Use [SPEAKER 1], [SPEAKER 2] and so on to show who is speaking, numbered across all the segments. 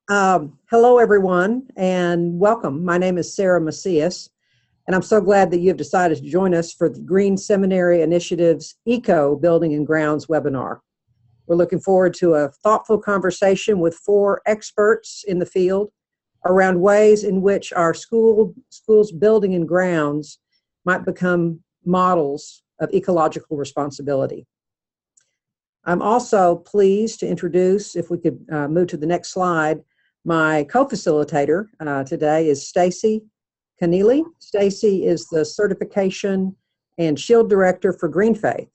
[SPEAKER 1] Hello, everyone, and welcome. My name is Sarah Macias, and I'm so glad that you have decided to join us for the Green Seminary Initiative's Eco Building and Grounds webinar. We're looking forward to a thoughtful conversation with 4 experts in the field around ways in which our schools' building and grounds might become models of ecological responsibility. I'm also pleased to introduce, if we could move to the next slide, my co-facilitator today is Stacy Keneally. Stacy is the Certification and Shield Director for Green Faith.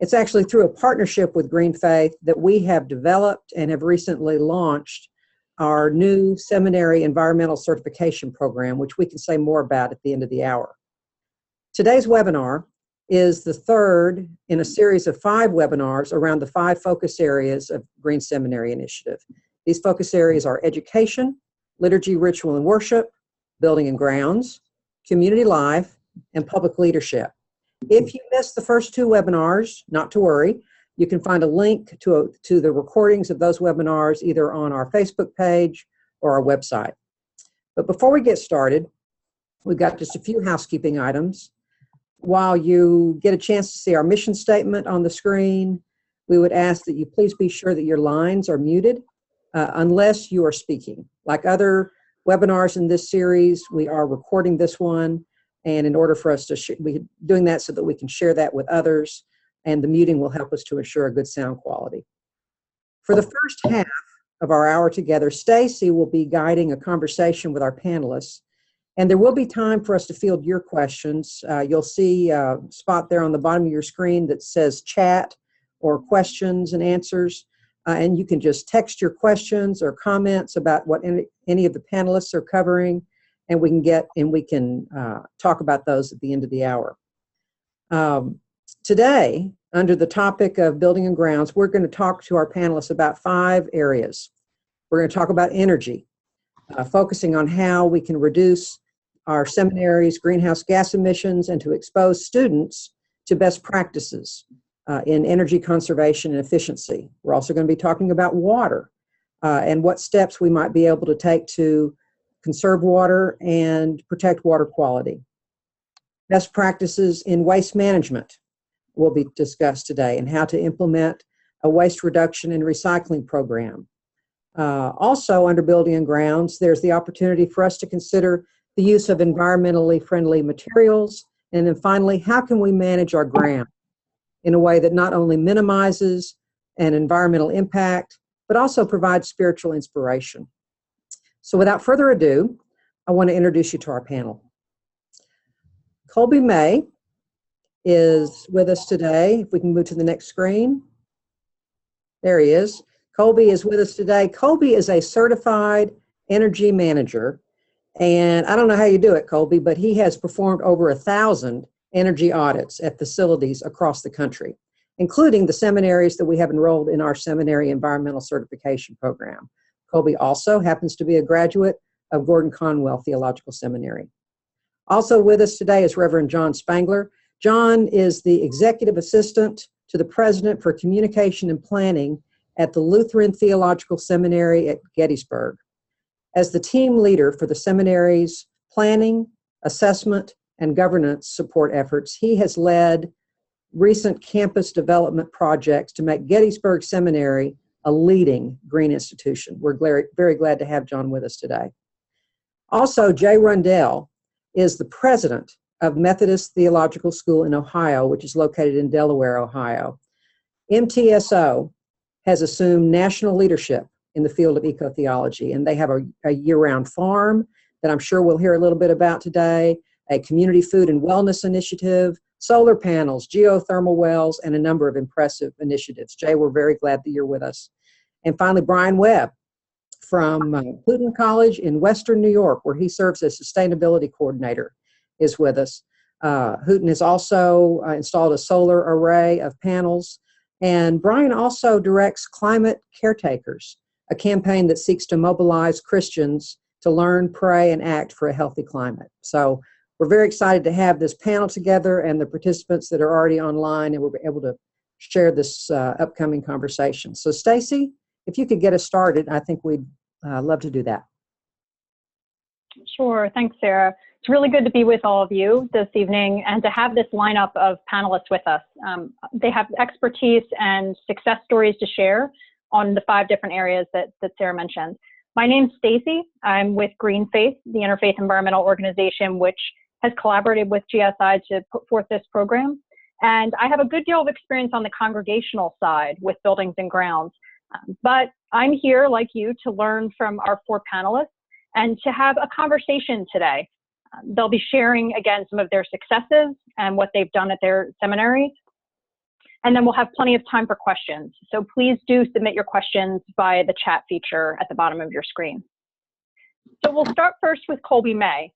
[SPEAKER 1] It's actually through a partnership with Green Faith that we have developed and have recently launched our new Seminary Environmental Certification Program, which we can say more about at the end of the hour. Today's webinar is the third in a series of 5 webinars around the 5 focus areas of Green Seminary Initiative. These focus areas are education, liturgy, ritual, and worship, building and grounds, community life, and public leadership. If you missed the first 2 webinars, not to worry. You can find a link to the recordings of those webinars either on our Facebook page or our website. But before we get started, we've got just a few housekeeping items. While you get a chance to see our mission statement on the screen, we would ask that you please be sure that your lines are muted unless you are speaking. Like other webinars in this series, we are recording this one, and in order for us to be doing that so that we can share that with others, and the muting will help us to ensure a good sound quality. For the first half of our hour together, Stacy will be guiding a conversation with our panelists, and there will be time for us to field your questions. You'll see a spot there on the bottom of your screen that says chat or questions and answers. And you can just text your questions or comments about what any of the panelists are covering, and we can talk about those at the end of the hour. Today, under the topic of building and grounds, we're going to talk to our panelists about 5 areas. We're going to talk about energy, focusing on how we can reduce our seminary's greenhouse gas emissions and to expose students to best practices in energy conservation and efficiency. We're also going to be talking about water and what steps we might be able to take to conserve water and protect water quality. Best practices in waste management will be discussed today, and how to implement a waste reduction and recycling program. Also, under building and grounds, there's the opportunity for us to consider the use of environmentally friendly materials. And then finally, how can we manage our ground in a way that not only minimizes an environmental impact, but also provides spiritual inspiration. So without further ado, I want to introduce you to our panel. Colby May is with us today. If we can move to the next screen. There he is. Colby is with us today. Colby is a certified energy manager. And I don't know how you do it, Colby, but he has performed over 1,000 energy audits at facilities across the country, including the seminaries that we have enrolled in our Seminary Environmental Certification Program. Colby also happens to be a graduate of Gordon Conwell Theological Seminary. Also with us today is Reverend John Spangler. John is the Executive Assistant to the President for Communication and Planning at the Lutheran Theological Seminary at Gettysburg. As the team leader for the seminary's planning, assessment, and governance support efforts, he has led recent campus development projects to make Gettysburg Seminary a leading green institution. We're very glad to have John with us today. Also, Jay Rundell is the president of Methodist Theological School in Ohio, which is located in Delaware, Ohio. MTSO has assumed national leadership in the field of eco-theology, and they have a year-round farm that I'm sure we'll hear a little bit about today, a community food and wellness initiative, solar panels, geothermal wells, and a number of impressive initiatives. Jay, we're very glad that you're with us. And finally, Brian Webb from Houghton College in Western New York, where he serves as sustainability coordinator, is with us. Houghton has also installed a solar array of panels. And Brian also directs Climate Caretakers, a campaign that seeks to mobilize Christians to learn, pray, and act for a healthy climate. So we're very excited to have this panel together and the participants that are already online, and we'll be able to share this upcoming conversation. So Stacy, if you could get us started, I think we'd love to do that.
[SPEAKER 2] Sure. Thanks, Sarah. It's really good to be with all of you this evening and to have this lineup of panelists with us. They have expertise and success stories to share on the 5 different areas that Sarah mentioned. My name's Stacy. I'm with Green Faith, the interfaith environmental organization, which has collaborated with GSI to put forth this program. And I have a good deal of experience on the congregational side with buildings and grounds. But I'm here, like you, to learn from our 4 panelists and to have a conversation today. They'll be sharing, again, some of their successes and what they've done at their seminaries. And then we'll have plenty of time for questions. So please do submit your questions via the chat feature at the bottom of your screen. So we'll start first with Colby May.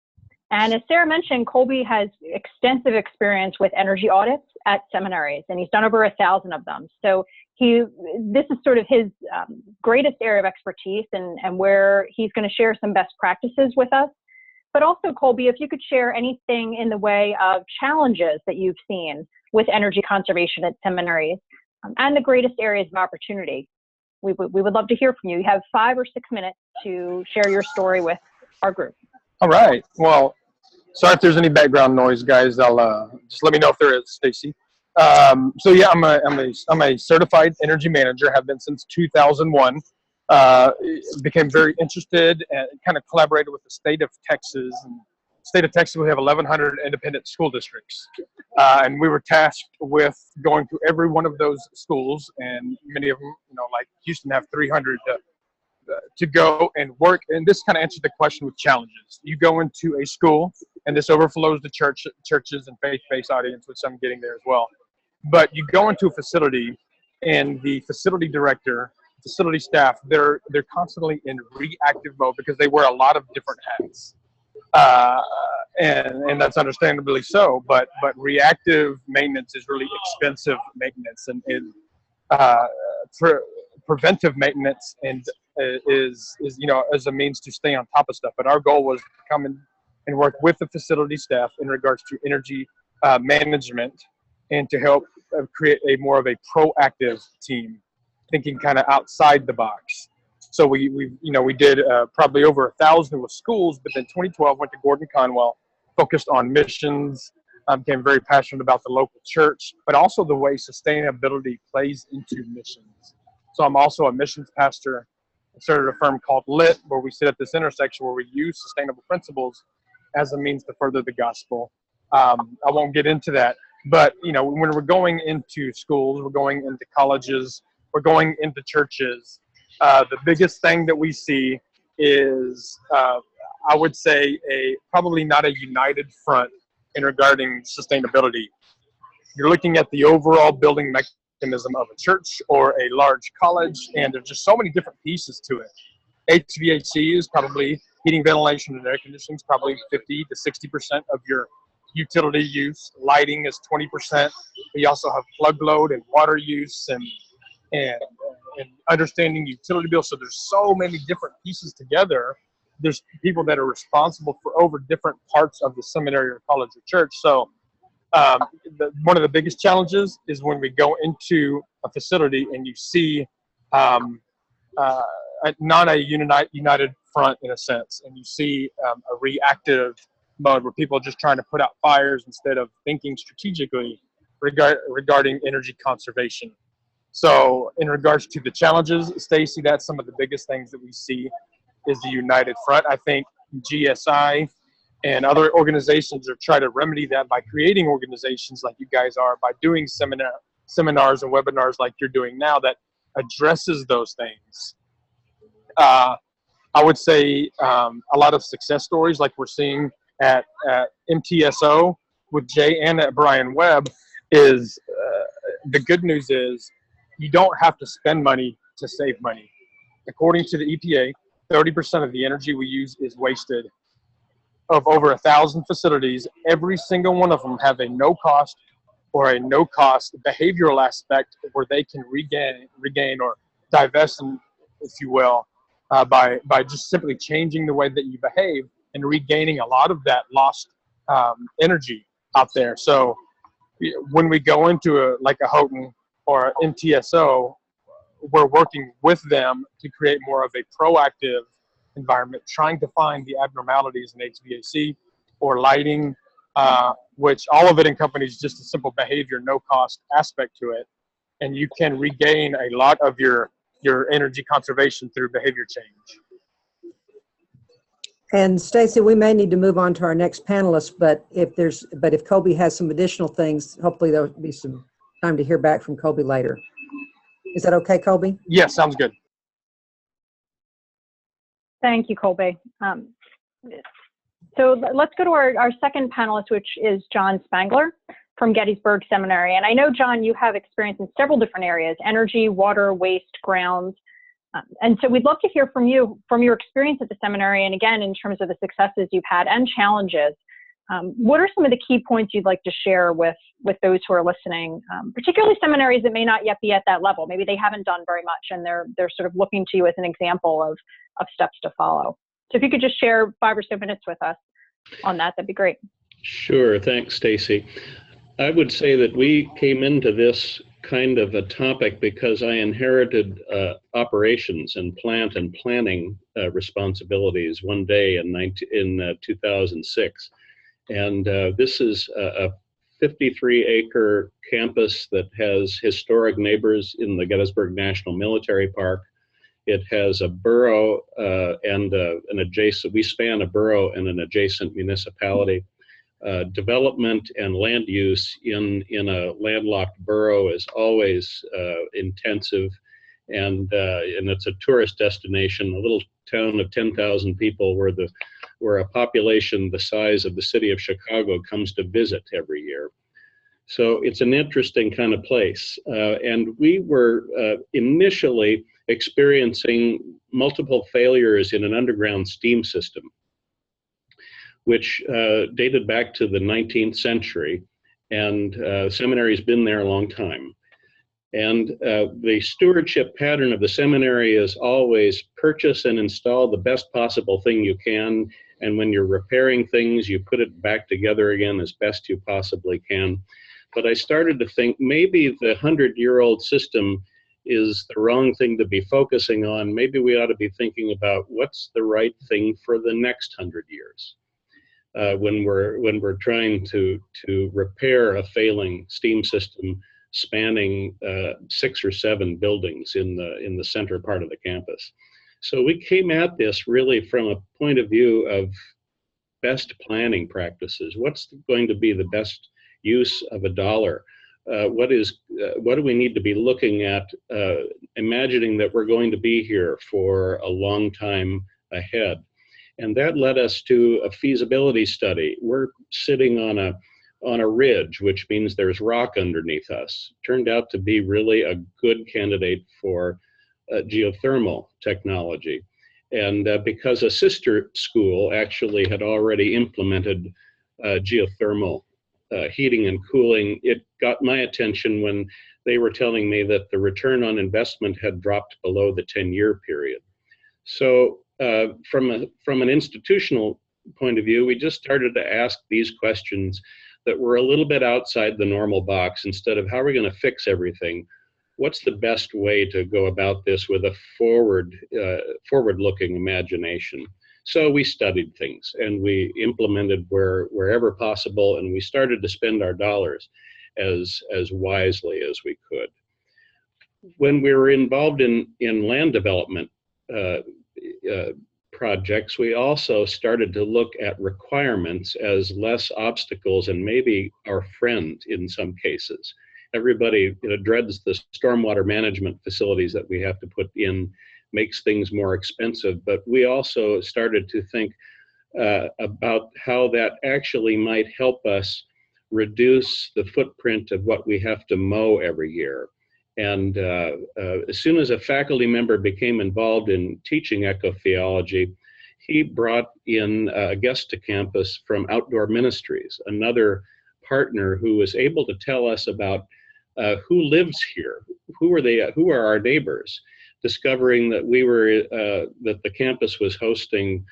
[SPEAKER 2] And as Sarah mentioned, Colby has extensive experience with energy audits at seminaries, and he's done over 1,000 of them. So this is sort of his greatest area of expertise and where he's going to share some best practices with us. But also, Colby, if you could share anything in the way of challenges that you've seen with energy conservation at seminaries and the greatest areas of opportunity, we would love to hear from you. You have 5 or 6 minutes to share your story with our group.
[SPEAKER 3] All right. Well, sorry if there's any background noise, guys. I'll just let me know if there is, Stacy. So yeah, I'm a certified energy manager. Have been since 2001. Became very interested and kind of collaborated with the state of Texas. And state of Texas, we have 1,100 independent school districts, and we were tasked with going to every one of those schools, and many of them, like Houston, have 300 to go and work. And this kind of answers the question with challenges. You go into a school, and this overflows to churches and faith-based audience, which I'm getting there as well. But you go into a facility, and the facility director, facility staff, they're constantly in reactive mode because they wear a lot of different hats, and that's understandably so. But reactive maintenance is really expensive maintenance, and preventive maintenance and is as a means to stay on top of stuff. But our goal was to come in and work with the facility staff in regards to energy management and to help create a more of a proactive team, thinking kind of outside the box. So we did probably over 1,000 with schools, but then 2012 went to Gordon Conwell, focused on missions, became very passionate about the local church, but also the way sustainability plays into missions. So I'm also a missions pastor. I started a firm called LIT, where we sit at this intersection where we use sustainable principles as a means to further the gospel. I won't get into that, but when we're going into schools, we're going into colleges, we're going into churches, the biggest thing that we see is, I would say, probably not a united front in regarding sustainability. You're looking at the overall building mechanism of a church or a large college, and there's just so many different pieces to it. HVAC is probably, heating, ventilation, and air conditioning is probably 50 to 60% of your utility use. Lighting is 20%. We also have plug load and water use and understanding utility bills. So there's so many different pieces together. There's people that are responsible for over different parts of the seminary or college or church. So one of the biggest challenges is when we go into a facility and you see not a united front in a sense, and you see a reactive mode where people are just trying to put out fires instead of thinking strategically regarding energy conservation. So in regards to the challenges, Stacy, that's some of the biggest things that we see is the united front. I think GSI and other organizations are trying to remedy that by creating organizations like you guys are, by doing seminars and webinars like you're doing now that addresses those things. I would say a lot of success stories like we're seeing at MTSO with Jay and at Brian Webb is the good news is you don't have to spend money to save money. According to the EPA, 30% of the energy we use is wasted. Of over 1,000 facilities, every single one of them have a no-cost or a no-cost behavioral aspect where they can regain or divest, if you will, by just simply changing the way that you behave and regaining a lot of that lost energy out there. So when we go into like a Houghton or MTSO, we're working with them to create more of a proactive environment, trying to find the abnormalities in HVAC or lighting, which all of it encompasses just a simple behavior, no cost aspect to it. And you can regain a lot of your energy conservation through behavior change.
[SPEAKER 1] And Stacy, we may need to move on to our next panelist, but if Colby has some additional things, hopefully there'll be some time to hear back from Colby later. Is that okay, Colby?
[SPEAKER 3] Yes, sounds good.
[SPEAKER 2] Thank you, Colby. So let's go to our second panelist, which is John Spangler from Gettysburg Seminary. And I know, John, you have experience in several different areas: energy, water, waste, grounds. And so we'd love to hear from you, from your experience at the seminary, and again, in terms of the successes you've had and challenges. What are some of the key points you'd like to share with those who are listening, particularly seminaries that may not yet be at that level? Maybe they haven't done very much and they're sort of looking to you as an example of steps to follow. So if you could just share 5 or so minutes with us on that, that'd be great.
[SPEAKER 4] Sure, thanks, Stacy. I would say that we came into this kind of a topic because I inherited operations and plant and planning responsibilities one day in 2006. And this is a 53-acre campus that has historic neighbors in the Gettysburg National Military Park. It has a borough and an adjacent, we span a borough and an adjacent municipality. Development and land use in a landlocked borough is always intensive, and it's a tourist destination. A little town of 10,000 people where a population the size of the city of Chicago comes to visit every year. So it's an interesting kind of place. And we were initially experiencing multiple failures in an underground steam system, which dated back to the 19th century, and seminary's been there a long time. And the stewardship pattern of the seminary is always purchase and install the best possible thing you can, and when you're repairing things, you put it back together again as best you possibly can. But I started to think maybe the 100-year-old system is the wrong thing to be focusing on. Maybe we ought to be thinking about what's the right thing for the next 100 years. When we're trying to repair a failing steam system spanning 6 or 7 buildings in the center part of the campus. So we came at this really from a point of view of best planning practices. What's going to be the best use of a dollar? What do we need to be looking at, imagining that we're going to be here for a long time ahead? And that led us to a feasibility study. We're sitting on a ridge, which means there's rock underneath us. Turned out to be really a good candidate for geothermal technology. And because a sister school actually had already implemented geothermal heating and cooling, it got my attention when they were telling me that the return on investment had dropped below the 10-year period. So from an institutional point of view, we just started to ask these questions that were a little bit outside the normal box. Instead of how are we going to fix everything, what's the best way to go about this with a forward-looking imagination? So we studied things and we implemented wherever possible, and we started to spend our dollars as wisely as we could. When we were involved in land development projects, we also started to look at requirements as less obstacles and maybe our friend in some cases. Everybody dreads the stormwater management facilities that we have to put in, makes things more expensive, but we also started to think about how that actually might help us reduce the footprint of what we have to mow every year. And as soon as a faculty member became involved in teaching ecotheology, he brought in a guest to campus from Outdoor Ministries, another partner who was able to tell us about who lives here, who are our neighbors, discovering that that the campus was hosting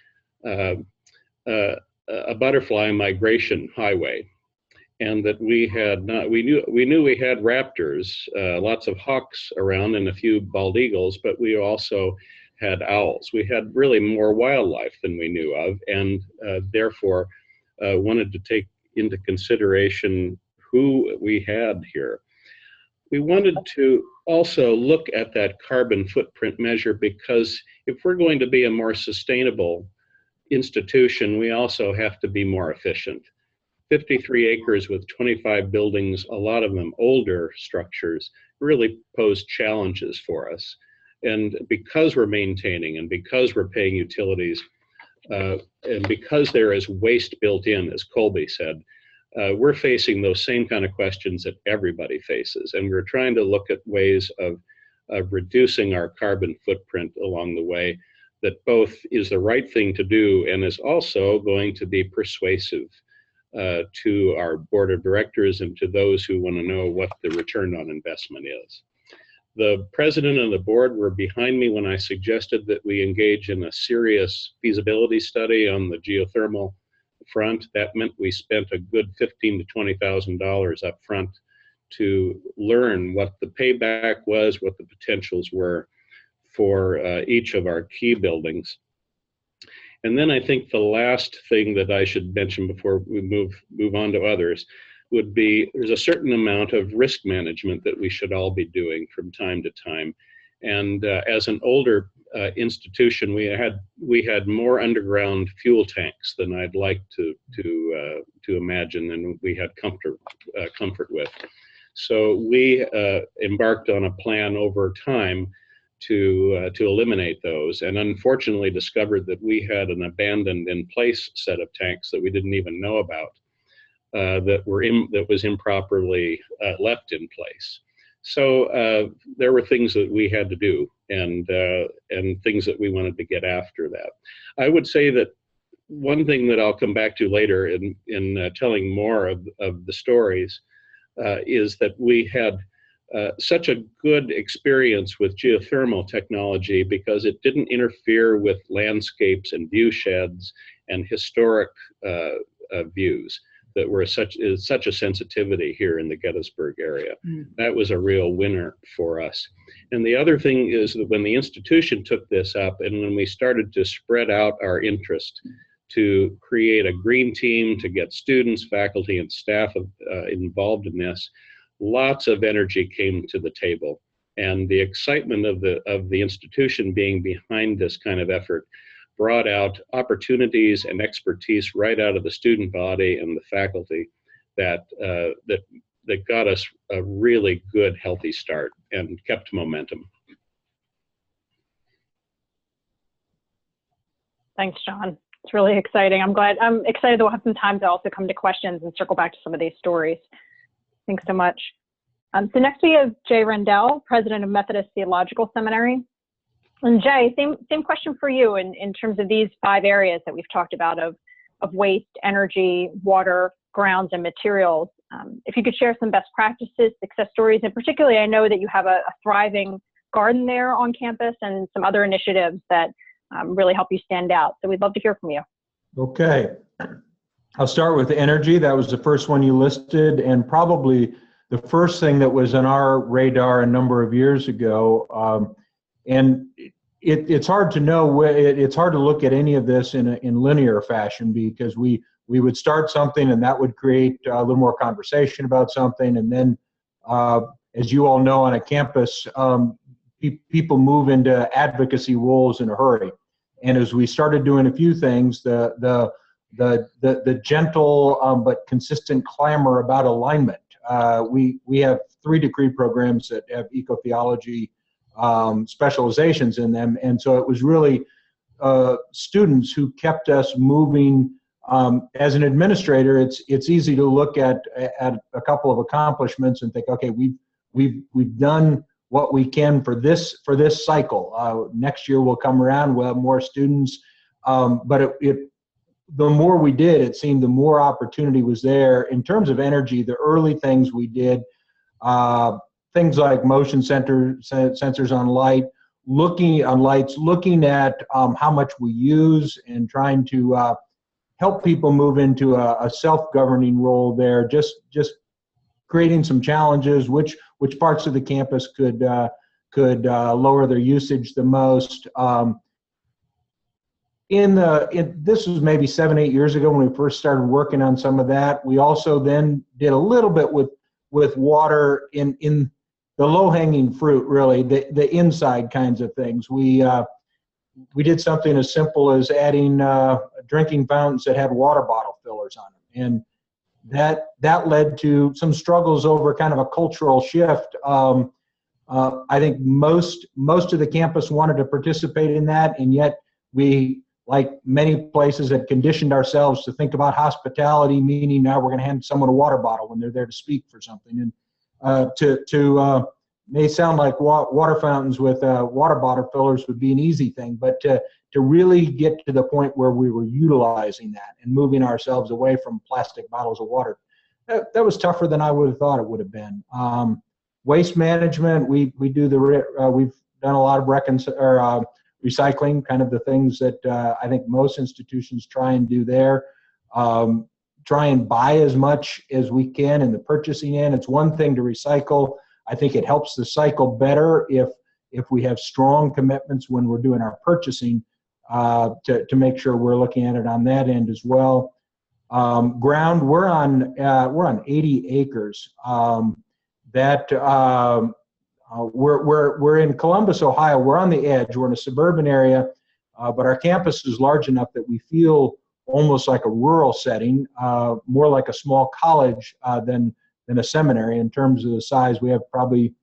[SPEAKER 4] a butterfly migration highway. And that we knew we had raptors, lots of hawks around and a few bald eagles, but we also had owls. We had really more wildlife than we knew of, and therefore wanted to take into consideration who we had here. We wanted to also look at that carbon footprint measure, because if we're going to be a more sustainable institution, we also have to be more efficient. 53 acres with 25 buildings, a lot of them older structures, really pose challenges for us. And because we're maintaining, and because we're paying utilities, and because there is waste built in, as Colby said, we're facing those same kind of questions that everybody faces. And we're trying to look at ways of reducing our carbon footprint along the way that both is the right thing to do and is also going to be persuasive to our board of directors and to those who want to know what the return on investment is. The president and the board were behind me when I suggested that we engage in a serious feasibility study on the geothermal front. That meant we spent a good $15,000 to $20,000 up front to learn what the payback was, what the potentials were for each of our key buildings. And then I think the last thing that I should mention before we move on to others would be there's a certain amount of risk management that we should all be doing from time to time. And as an older institution, we had more underground fuel tanks than I'd like to imagine, and we had comfort with. So we embarked on a plan over time to eliminate those, and unfortunately discovered that we had an abandoned in place set of tanks that we didn't even know about that was improperly left in place. So there were things that we had to do, and things that we wanted to get after that. I would say that one thing that I'll come back to later in telling more of the stories is that we had such a good experience with geothermal technology because it didn't interfere with landscapes and view sheds and historic views that were such a sensitivity here in the Gettysburg area. That was a real winner for us. And the other thing is that when the institution took this up and when we started to spread out our interest to create a green team, to get students, faculty, and staff involved in this, lots of energy came to the table. And the excitement of the institution being behind this kind of effort brought out opportunities and expertise right out of the student body and the faculty that got us a really good, healthy start and kept momentum.
[SPEAKER 2] Thanks, John. It's really exciting. I'm excited that we'll have some time to also come to questions and circle back to some of these stories. Thanks so much. So next we have Jay Rundell, president of Methodist Theological Seminary. And Jay, same question for you in terms of these 5 areas that we've talked about of waste, energy, water, grounds, and materials. If you could share some best practices, success stories, and particularly I know that you have a thriving garden there on campus and some other initiatives that really help you stand out. So we'd love to hear from you.
[SPEAKER 5] Okay. I'll start with energy. That was the first one you listed, and probably the first thing that was on our radar a number of years ago. And it's hard to know, it's hard to look at any of this in linear fashion, because we would start something and that would create a little more conversation about something. And then, as you all know, on a campus, people move into advocacy roles in a hurry. And as we started doing a few things, the gentle but consistent clamor about alignment. We have 3 degree programs that have eco-theology specializations in them, and so it was really students who kept us moving. As an administrator, it's easy to look at a couple of accomplishments and think, okay, we've done what we can for this cycle. Next year will come around, we'll have more students, but the more we did, it seemed the more opportunity was there. In terms of energy, the early things we did, things like motion sensors on lights, looking at how much we use and trying to help people move into a self-governing role there, just creating some challenges, which parts of the campus could could lower their usage the most. This was maybe 7, 8 years ago when we first started working on some of that. We also then did a little bit with water in the low-hanging fruit, really, the inside kinds of things. We did something as simple as adding drinking fountains that had water bottle fillers on them, and that led to some struggles over kind of a cultural shift. I think most of the campus wanted to participate in that, and yet we, like many places, had conditioned ourselves to think about hospitality, meaning now we're going to hand someone a water bottle when they're there to speak for something. And may sound like water fountains with water bottle fillers would be an easy thing, but to really get to the point where we were utilizing that and moving ourselves away from plastic bottles of water, that was tougher than I would have thought it would have been. Waste management, we've done a lot of recycling, kind of the things that I think most institutions try and do there. Try and buy as much as we can in the purchasing end. It's one thing to recycle. I think it helps the cycle better if we have strong commitments when we're doing our purchasing to make sure we're looking at it on that end as well. Ground, we're on 80 acres. We're in Columbus, Ohio. We're on the edge. We're in a suburban area, but our campus is large enough that we feel almost like a rural setting, more like a small college than a seminary in terms of the size. We have probably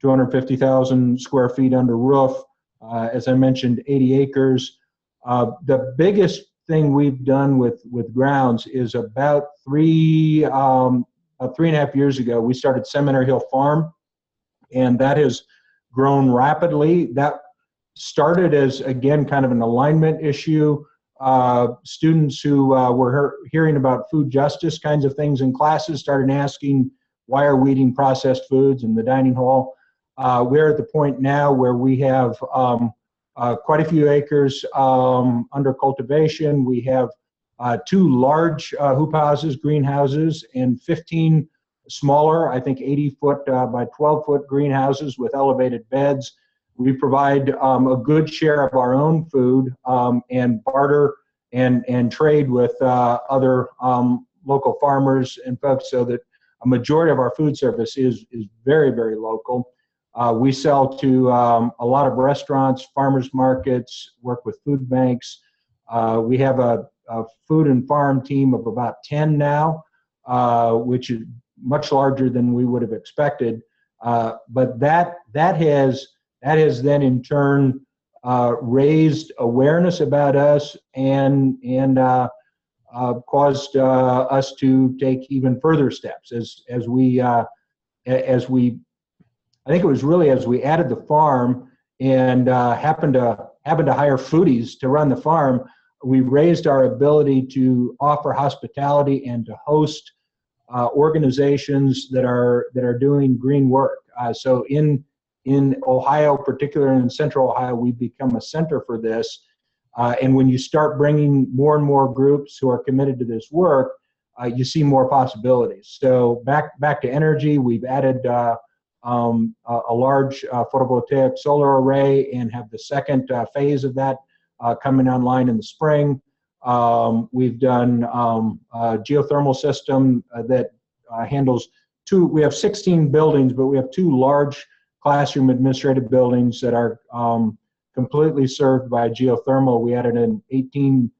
[SPEAKER 5] 250,000 square feet under roof. As I mentioned, 80 acres. The biggest thing we've done with grounds is about 3.5 years ago, we started Seminary Hill Farm, and that has grown rapidly. That started as, again, kind of an alignment issue. Students who were hearing about food justice kinds of things in classes started asking, why are we eating processed foods in the dining hall? We're at the point now where we have quite a few acres under cultivation. We have 2 large hoop houses, greenhouses, and 15 smaller, I think 80-foot by 12-foot greenhouses with elevated beds. We provide a good share of our own food and barter and trade with other local farmers and folks, so that a majority of our food service is very, very local. We sell to a lot of restaurants, farmers markets, work with food banks. We have a food and farm team of about 10 now, which is much larger than we would have expected. But that has then in turn raised awareness about us and caused us to take even further steps as we I think it was really as we added the farm and happened to hire foodies to run the farm. We raised our ability to offer hospitality and to host organizations that are doing green work. So in Ohio, particularly in Central Ohio, we've become a center for this. And when you start bringing more and more groups who are committed to this work, you see more possibilities. So back to energy, we've added a large photovoltaic solar array and have the second phase of that coming online in the spring. We've done a geothermal system that handles we have 16 buildings, but we have 2 large classroom administrative buildings that are completely served by geothermal. We added an 18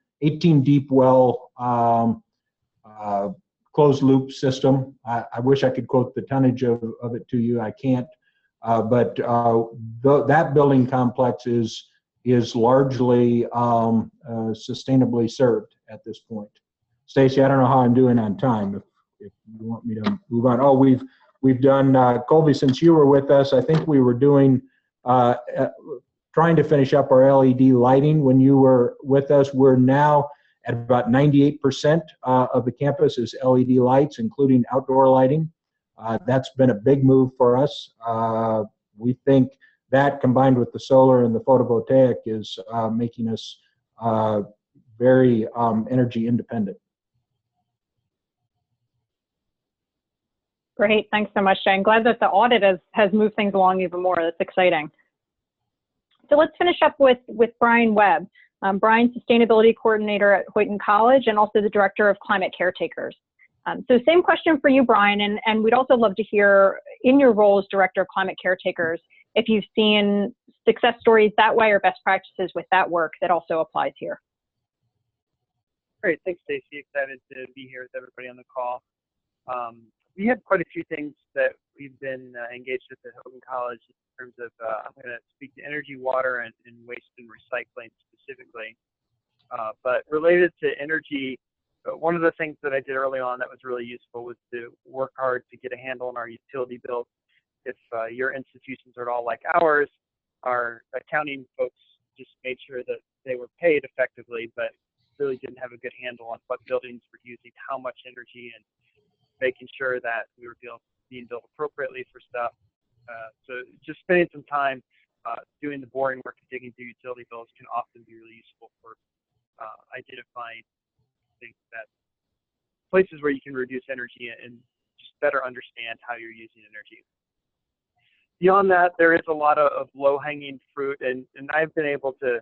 [SPEAKER 5] deep well closed loop system. I wish I could quote the tonnage of it to you. I can't. But that building complex is largely sustainably served at this point. Stacy, I don't know how I'm doing on time. If you want me to move on. Oh, we've done Colby, since you were with us. I think we were doing trying to finish up our LED lighting when you were with us. We're now at about 98% of the campus is LED lights, including outdoor lighting. That's been a big move for us. We think that combined with the solar and the photovoltaic is making us very energy independent.
[SPEAKER 2] Great, thanks so much, Jay. I'm glad that the audit has moved things along even more. That's exciting. So let's finish up with Brian Webb. Brian, Sustainability Coordinator at Houghton College and also the Director of Climate Caretakers. So same question for you, Brian, and we'd also love to hear, in your role as Director of Climate Caretakers, if you've seen success stories that way or best practices with that work that also applies here.
[SPEAKER 6] Great, thanks, Stacey. Excited to be here with everybody on the call. We have quite a few things that we've been engaged with at Houghton College in terms of, I'm going to speak to energy, water, and waste and recycling specifically. But related to energy, one of the things that I did early on that was really useful was to work hard to get a handle on our utility bills. If your institutions are at all like ours, our accounting folks just made sure that they were paid effectively, but really didn't have a good handle on what buildings were using, how much energy, and making sure that we were being billed appropriately for stuff. So just spending some time doing the boring work of digging through utility bills can often be really useful for identifying things that places where you can reduce energy and just better understand how you're using energy. Beyond that, there is a lot of low-hanging fruit, and I've been able to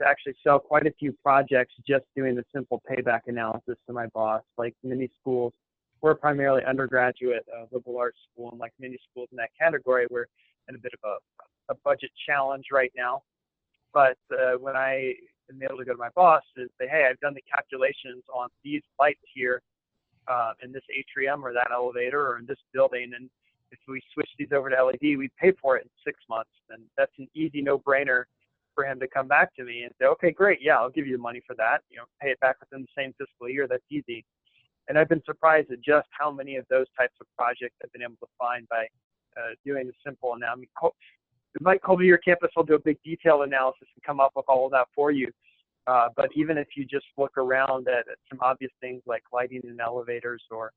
[SPEAKER 6] actually sell quite a few projects just doing the simple payback analysis to my boss, like many schools. We're primarily undergraduate liberal arts school, and like many schools in that category, we're in a bit of a budget challenge right now. But when I am able to go to my boss and say, hey, I've done the calculations on these lights here in this atrium or that elevator or in this building, and if we switch these over to LED, we pay for it in 6 months. And that's an easy no-brainer for him to come back to me and say, okay, great, yeah, I'll give you the money for that. You know, pay it back within the same fiscal year. That's easy. And I've been surprised at just how many of those types of projects I've been able to find by doing the simple analysis. Like Colby, your campus will do a big detailed analysis and come up with all of that for you. But even if you just look around at some obvious things like lighting in elevators or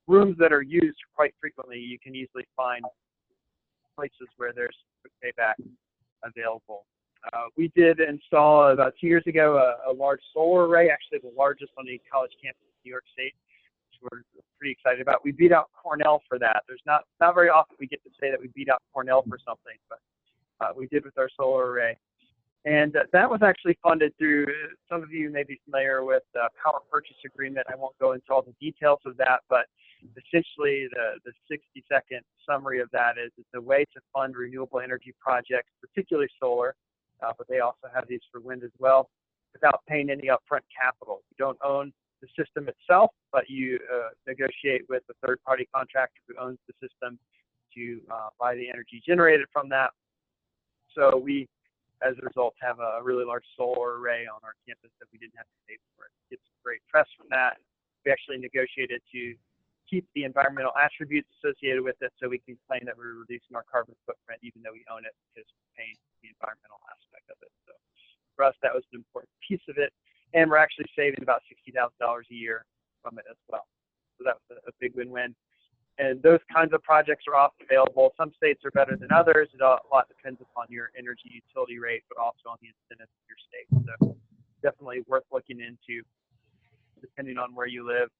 [SPEAKER 6] rooms that are used quite frequently, you can easily find places where there's payback available. We did install about 2 years ago a large solar array, actually the largest on the college campus in New York State, which we're pretty excited about. We beat out Cornell for that. There's not very often we get to say that we beat out Cornell for something, but we did with our solar array. And that was actually funded through, some of you may be familiar with the power purchase agreement. I won't go into all the details of that, but essentially the 60-second summary of that is it's a way to fund renewable energy projects, particularly solar, but they also have these for wind as well, without paying any upfront capital. You don't own the system itself, but you negotiate with a third-party contractor who owns the system to buy the energy generated from that. So we, as a result, have a really large solar array on our campus that we didn't have to pay for. It gets great press from that. We actually negotiated to keep the environmental attributes associated with it so we can claim that we're reducing our carbon footprint even though we own it because we're paying the environmental aspect of it. So for us, that was an important piece of it. And we're actually saving about $60,000 a year from it as well. So that was a big win-win. And those kinds of projects are often available. Some states are better than others. It a lot depends upon your energy utility rate, but also on the incentives of your state. So definitely worth looking into depending on where you live.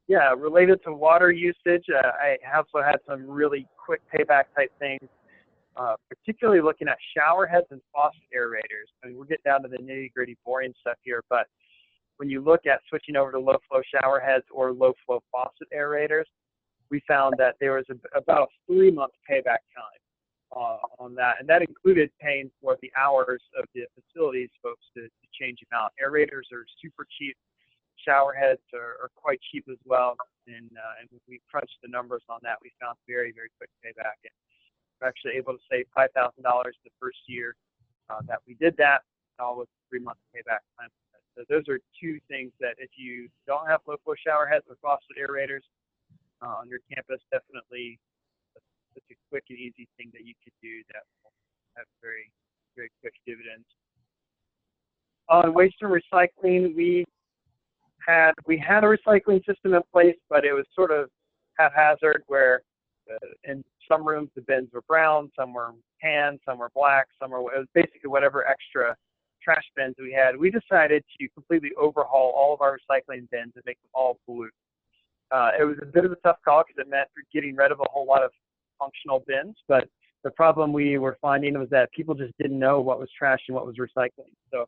[SPEAKER 6] Yeah, related to water usage, I also had some really quick payback type things, particularly looking at shower heads and faucet aerators. I mean, we're getting down to the nitty-gritty boring stuff here, but when you look at switching over to low-flow shower heads or low-flow faucet aerators, we found that there was about a 3-month payback time on that, and that included paying for the hours of the facilities folks to change them out. Aerators are super cheap. Shower heads are quite cheap as well, and when we crunched the numbers on that, we found very, very quick payback. And we're actually able to save $5,000 the first year that we did that, all with 3-month payback time. So those are two things that if you don't have low-flow shower heads or faucet aerators on your campus, definitely it's a quick and easy thing that you could do that will have very, very quick dividends. On waste and recycling, we had a recycling system in place, but it was sort of haphazard where in some rooms the bins were brown, some were tan, some were black, it was basically whatever extra trash bins we had, we decided to completely overhaul all of our recycling bins and make them all blue. It was a bit of a tough call because it meant getting rid of a whole lot of functional bins, but the problem we were finding was that people just didn't know what was trash and what was recycling. So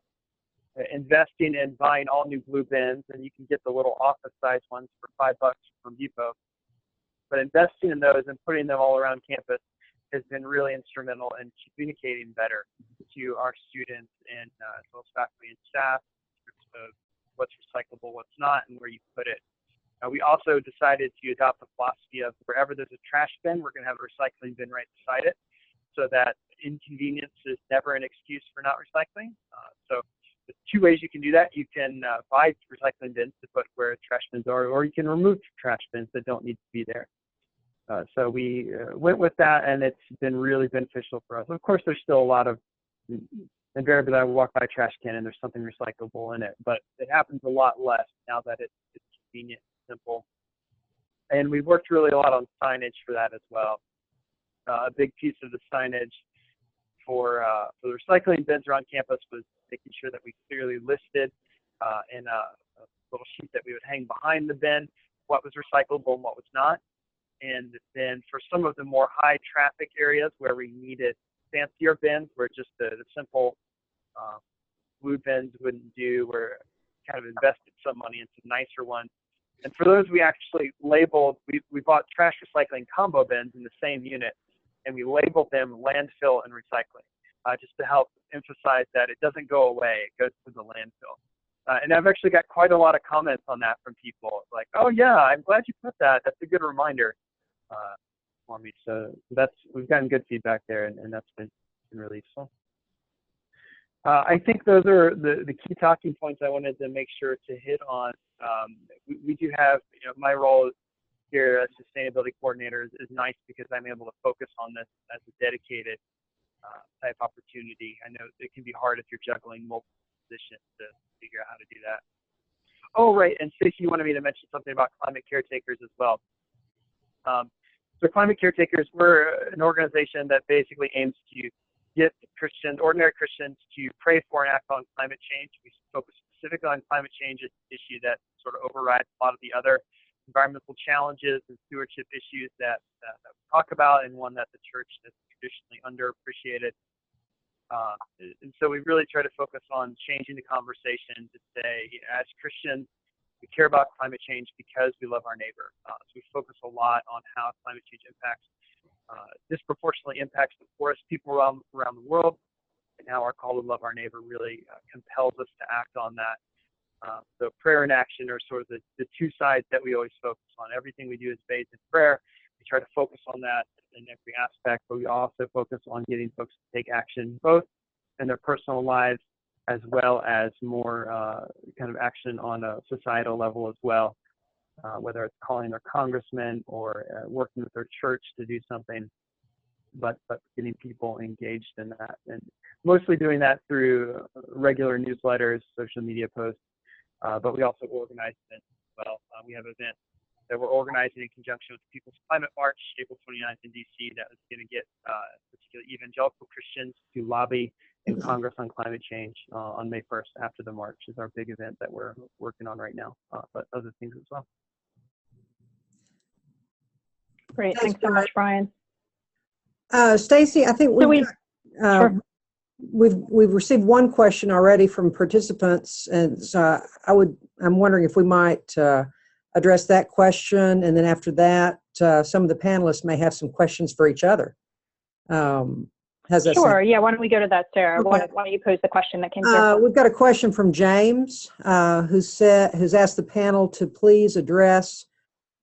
[SPEAKER 6] investing in buying all new blue bins, and you can get the little office size ones for $5 from Depot, but investing in those and putting them all around campus has been really instrumental in communicating better to our students and as well as faculty and staff in terms of what's recyclable, what's not, and where you put it. We also decided to adopt the philosophy of wherever there's a trash bin, we're going to have a recycling bin right beside it, so that inconvenience is never an excuse for not recycling. So there's two ways you can do that. You can buy recycling bins to put where trash bins are, or you can remove trash bins that don't need to be there. So we went with that, and it's been really beneficial for us. Of course, there's still a lot of, invariably I walk by a trash can and there's something recyclable in it, but it happens a lot less now that it's convenient and simple. And we worked really a lot on signage for that as well. A big piece of the signage for the recycling bins around campus was making sure that we clearly listed in a little sheet that we would hang behind the bin what was recyclable and what was not. And then for some of the more high traffic areas where we needed fancier bins, where just the simple blue bins wouldn't do, we're kind of invested some money into nicer ones. And for those we actually labeled, we bought trash recycling combo bins in the same unit, and we labeled them landfill and recycling, just to help emphasize that it doesn't go away, it goes to the landfill. And I've actually got quite a lot of comments on that from people, like, oh yeah, I'm glad you put that, that's a good reminder for me. So we've gotten good feedback there, and that's been really useful. I think those are the key talking points I wanted to make sure to hit on. We do have, my role here as sustainability coordinator is nice because I'm able to focus on this as a dedicated type opportunity. I know it can be hard if you're juggling multiple positions to figure out how to do that. Oh, right, and Stacey, you wanted me to mention something about climate caretakers as well. So Climate Caretakers, we're an organization that basically aims to get Christians, ordinary Christians, to pray for and act on climate change. We focus specifically on climate change, an issue that sort of overrides a lot of the other environmental challenges and stewardship issues that we talk about, and one that the church has traditionally underappreciated. And so we really try to focus on changing the conversation to say, as Christians, we care about climate change because we love our neighbor. So we focus a lot on how climate change disproportionately impacts the poorest people around the world, and how our call to love our neighbor really compels us to act on that. So prayer and action are sort of the two sides that we always focus on. Everything we do is based in prayer. We try to focus on that in every aspect, but we also focus on getting folks to take action both in their personal lives as well as more kind of action on a societal level as well, whether it's calling their congressman or working with their church to do something, but getting people engaged in that. And mostly doing that through regular newsletters, social media posts, but we also organize events as well. We have events that we're organizing in conjunction with the People's Climate March, April 29th in DC, that is going to get particularly evangelical Christians to lobby in Congress on climate change on May 1st after the march is our big event that we're working on right now, but other things as well.
[SPEAKER 2] Great, thanks so much, Brian.
[SPEAKER 1] Stacey, I think we've received one question already from participants, and so I'm wondering if we might address that question, and then after that, some of the panelists may have some questions for each other. How's that
[SPEAKER 2] Sure,
[SPEAKER 1] sound?
[SPEAKER 2] yeah, why don't we go to that, Sarah?
[SPEAKER 1] Okay.
[SPEAKER 2] Why don't you pose the question that came through?
[SPEAKER 1] We've got a question from James, who's asked the panel to please address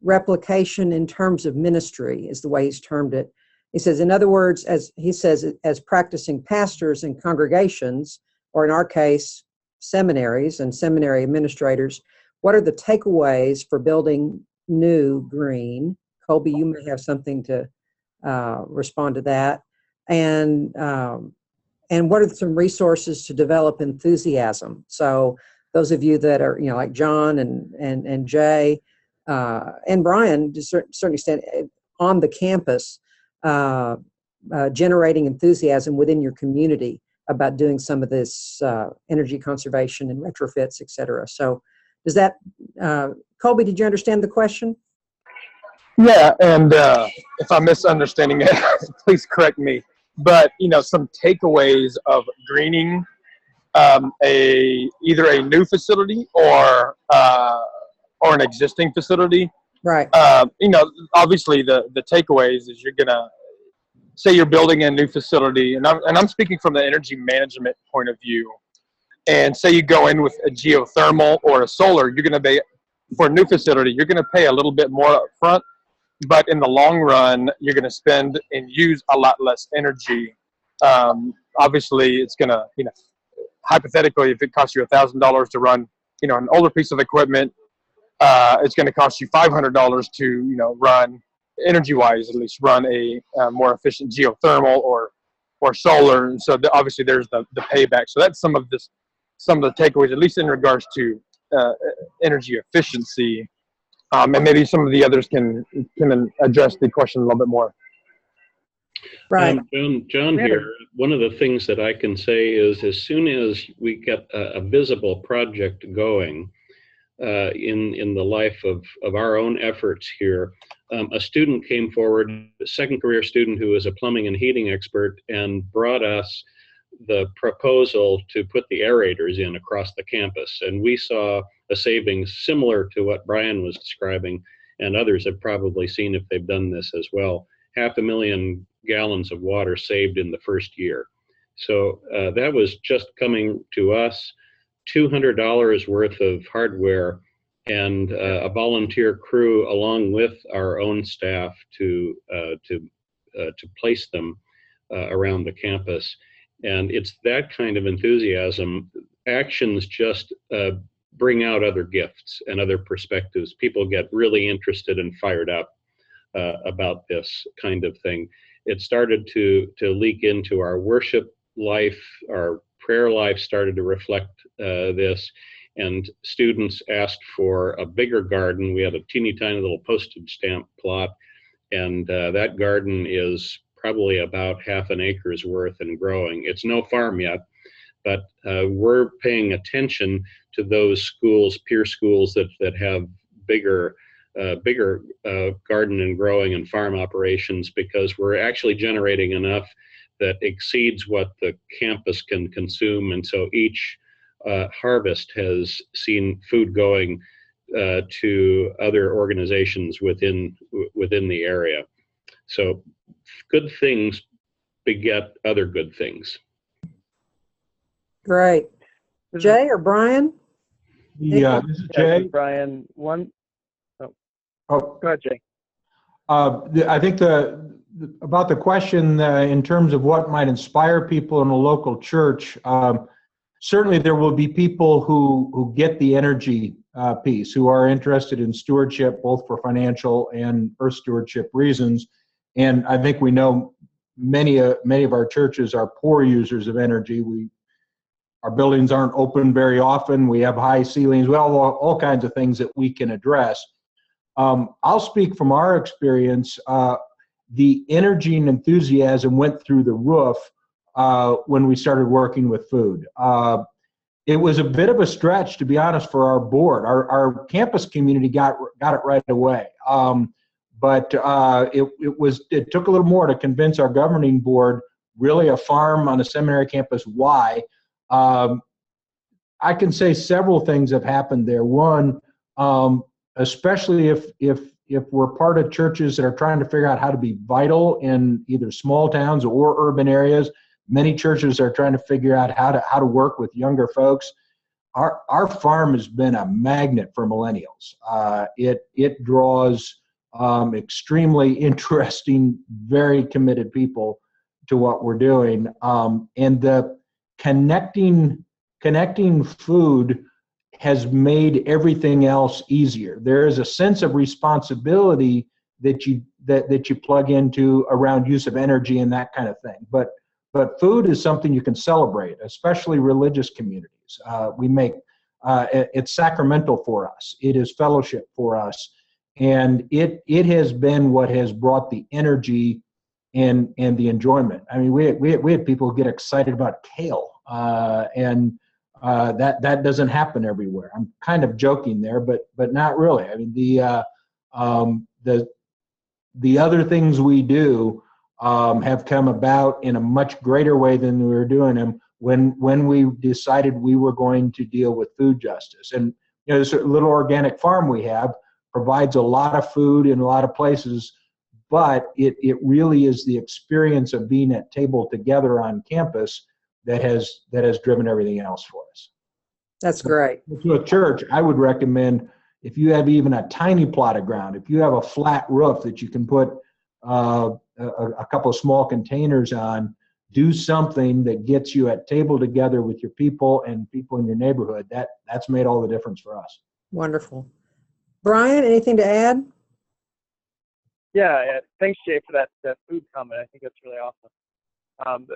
[SPEAKER 1] replication in terms of ministry, is the way he's termed it. He says, in other words, as he says, as practicing pastors in congregations, or in our case, seminaries and seminary administrators, what are the takeaways for building new green? Colby, you may have something to respond to that. And what are some resources to develop enthusiasm? So those of you that are, like John and Jay and Brian, to a certain extent, on the campus, generating enthusiasm within your community. about doing some of this energy conservation and retrofits, et cetera. So does that, Colby, did you understand the question?
[SPEAKER 3] Yeah, and if I'm misunderstanding it, please correct me. But some takeaways of greening either a new facility or an existing facility.
[SPEAKER 1] Right.
[SPEAKER 3] Obviously the takeaways is you're gonna say you're building a new facility, and I'm speaking from the energy management point of view. And say you go in with a geothermal or a solar, you're gonna pay for a new facility. You're gonna pay a little bit more up front, but in the long run, you're gonna spend and use a lot less energy. Obviously, it's gonna hypothetically, if it costs you $1,000 to run an older piece of equipment, it's going to cost you $500 to run energy-wise, at least run a more efficient geothermal or solar. And so obviously there's the payback. So that's some of the takeaways, at least in regards to energy efficiency. And maybe some of the others can address the question a little bit more.
[SPEAKER 1] Right.
[SPEAKER 4] John here, one of the things that I can say is as soon as we get a visible project going in the life of our own efforts here, a student came forward, a second career student who is a plumbing and heating expert, and brought us the proposal to put the aerators in across the campus. And we saw a savings similar to what Brian was describing, and others have probably seen if they've done this as well. 500,000 gallons of water saved in the first year. So that was just coming to us, $200 worth of hardware and a volunteer crew along with our own staff to place them around the campus. And it's that kind of enthusiasm. Actions just bring out other gifts and other perspectives. People get really interested and fired up about this kind of thing. It started to leak into our worship life. Our prayer life started to reflect this, and students asked for a bigger garden. We had a teeny tiny little postage stamp plot, and that garden is probably about half an acre's worth and growing. It's no farm yet, but we're paying attention to those schools, peer schools that have bigger garden and growing and farm operations, because we're actually generating enough that exceeds what the campus can consume. And so each harvest has seen food going to other organizations within the area. So good things beget other good things.
[SPEAKER 1] Great. Jay or Brian?
[SPEAKER 5] Yeah, this is Jay.
[SPEAKER 6] Brian, go ahead, Jay.
[SPEAKER 5] I think about the question in terms of what might inspire people in a local church, certainly there will be people who get the energy piece, who are interested in stewardship, both for financial and earth stewardship reasons. And I think we know many of our churches are poor users of energy. Our buildings aren't open very often. We have high ceilings. We have all kinds of things that we can address. I'll speak from our experience. The energy and enthusiasm went through the roof when we started working with food. It was a bit of a stretch, to be honest, for our board. Our campus community got it right away. But it took a little more to convince our governing board, really a farm on a seminary campus, why. I can say several things have happened there. One, especially if we're part of churches that are trying to figure out how to be vital in either small towns or urban areas. Many churches are trying to figure out how to work with younger folks. Our farm has been a magnet for millennials. It draws extremely interesting, very committed people to what we're doing. And the connecting food has made everything else easier. There is a sense of responsibility that you plug into around use of energy and that kind of thing. But food is something you can celebrate, especially religious communities. We make it's sacramental for us. It is fellowship for us, and it has been what has brought the energy and the enjoyment. I mean, we had people get excited about kale, and that doesn't happen everywhere. I'm kind of joking there, but not really. I mean, the other things we do have come about in a much greater way than we were doing them when we decided we were going to deal with food justice. And this little organic farm we have provides a lot of food in a lot of places, but it really is the experience of being at table together on campus that has driven everything else for us.
[SPEAKER 1] That's great.
[SPEAKER 5] To a church, I would recommend, if you have even a tiny plot of ground, if you have a flat roof that you can put a couple of small containers on, do something that gets you at table together with your people and people in your neighborhood. That's made all the difference for us.
[SPEAKER 1] Wonderful. Brian, anything to add?
[SPEAKER 6] Yeah, thanks, Jay, for that food comment. I think that's really awesome.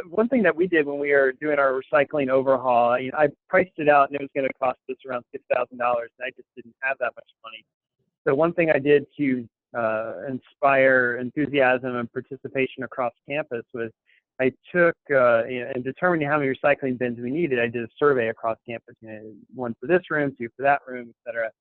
[SPEAKER 6] One thing that we did when we were doing our recycling overhaul, I priced it out, and it was going to cost us around $6,000, and I just didn't have that much money. So one thing I did to inspire enthusiasm and participation across campus was I took, in determining how many recycling bins we needed, I did a survey across campus, one for this room, 2 for that room, et cetera.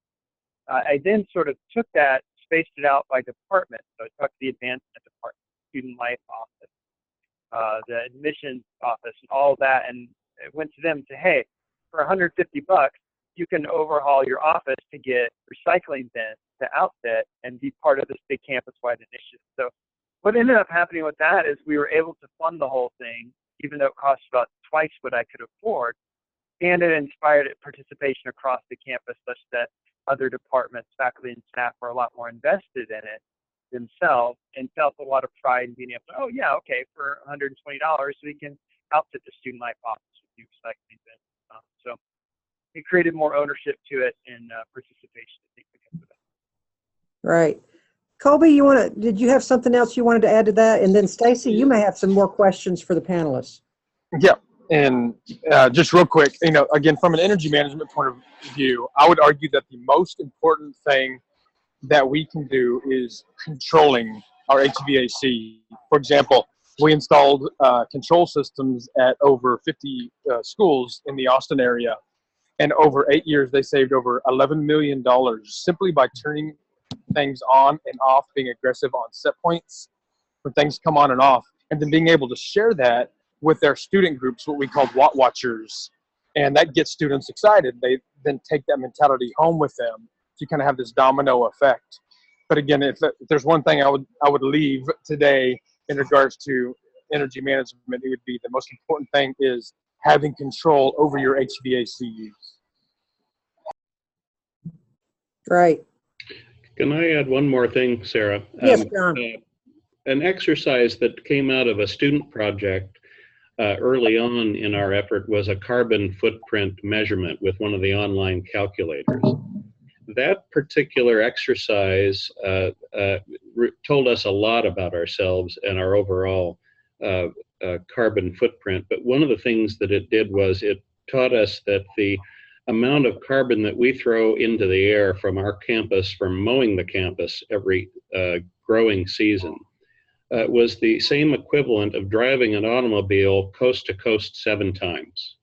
[SPEAKER 6] I then sort of took that, spaced it out by department. So I talked to the advancement department, student life office, the admissions office, and all of that, and it went to them to, hey, for $150, you can overhaul your office to get recycling bins to outfit and be part of this big campus-wide initiative. So what ended up happening with that is we were able to fund the whole thing, even though it cost about twice what I could afford, and it inspired participation across the campus such that other departments, faculty, and staff were a lot more invested in it themselves and felt a lot of pride in being able to, oh yeah, okay, for $120 we can outfit the student life office with new recycling bins. So it created more ownership to it and participation, I think, because of that.
[SPEAKER 1] Right. Colby, did you have something else you wanted to add to that? And then Stacy, you may have some more questions for the panelists.
[SPEAKER 3] Yeah, and just real quick, again, from an energy management point of view, I would argue that the most important thing that we can do is controlling our HVAC. For example, we installed control systems at over 50 schools in the Austin area, and over 8 years, they saved over $11 million simply by turning things on and off, being aggressive on set points when things come on and off, and then being able to share that with their student groups, what we call Watt Watchers, and that gets students excited. They then take that mentality home with them. So you kind of have this domino effect. But again, if there's one thing I would leave today in regards to energy management, it would be the most important thing is having control over your HVAC use.
[SPEAKER 1] Right.
[SPEAKER 4] Can I add one more thing, Sarah?
[SPEAKER 1] Yes, John.
[SPEAKER 4] An exercise that came out of a student project early on in our effort was a carbon footprint measurement with one of the online calculators. That particular exercise told us a lot about ourselves and our overall carbon footprint. But one of the things that it did was it taught us that the amount of carbon that we throw into the air from our campus, from mowing the campus every growing season, was the same equivalent of driving an automobile coast to coast 7 times.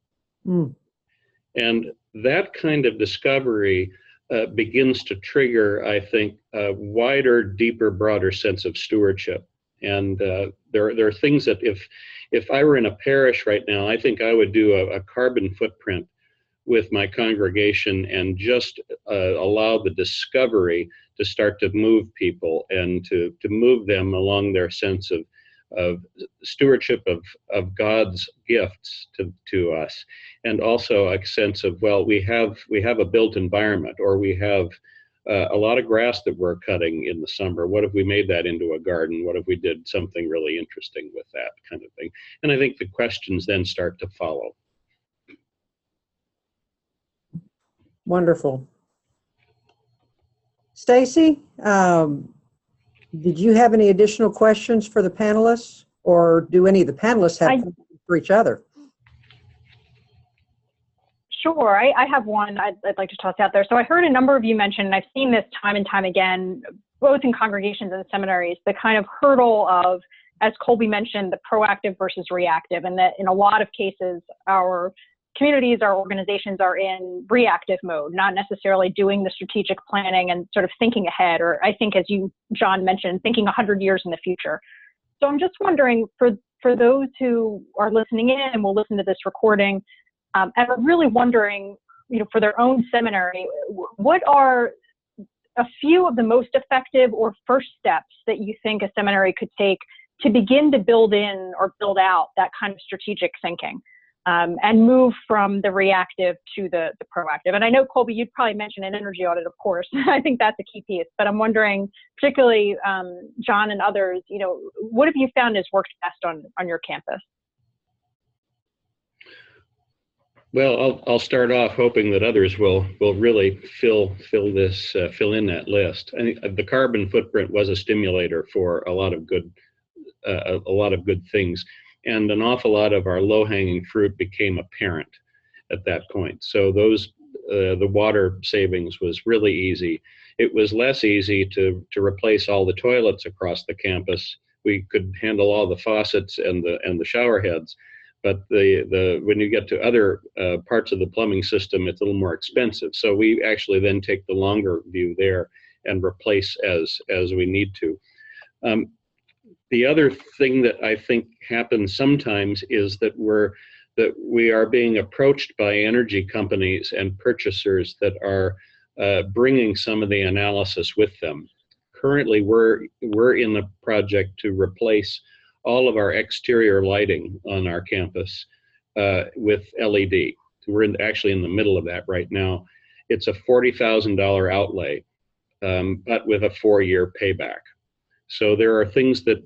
[SPEAKER 4] Mm. And that kind of discovery begins to trigger, I think, a wider, deeper, broader sense of stewardship. And there are things that if I were in a parish right now, I think I would do a carbon footprint with my congregation and just allow the discovery to start to move people and to move them along their sense of stewardship of God's gifts to us, and also a sense of, well, we have a built environment, or we have a lot of grass that we're cutting in the summer. What if we made that into a garden? What if we did something really interesting with that kind of thing? And I think the questions then start to follow.
[SPEAKER 1] Wonderful. Stacy, did you have any additional questions for the panelists, or do any of the panelists have questions for each other?
[SPEAKER 2] Sure, I have one I'd like to toss out there. So I heard a number of you mention, and I've seen this time and time again, both in congregations and seminaries, the kind of hurdle of as Colby mentioned, the proactive versus reactive, and that in a lot of cases, our communities, our organizations are in reactive mode, not necessarily doing the strategic planning and sort of thinking ahead, or I think as you, John, mentioned, thinking 100 years in the future. So I'm just wondering, for those who are listening in and will listen to this recording, and are really wondering, for their own seminary, what are a few of the most effective or first steps that you think a seminary could take to begin to build in or build out that kind of strategic thinking? And move from the reactive to the proactive. And I know, Colby, you'd probably mention an energy audit, of course. I think that's a key piece. But I'm wondering, particularly John and others, what have you found has worked best on your campus?
[SPEAKER 4] Well, I'll start off hoping that others will really fill in that list. I think the carbon footprint was a stimulator for a lot of good things. And an awful lot of our low-hanging fruit became apparent at that point. So the water savings was really easy. It was less easy to replace all the toilets across the campus. We could handle all the faucets and the shower heads, but when you get to other parts of the plumbing system, it's a little more expensive. So we actually then take the longer view there and replace as we need to. The other thing that I think happens sometimes is that we are being approached by energy companies and purchasers that are bringing some of the analysis with them. Currently, we're in the project to replace all of our exterior lighting on our campus with LED. We're actually in the middle of that right now. It's a $40,000 outlay, but with a 4-year payback. So there are things that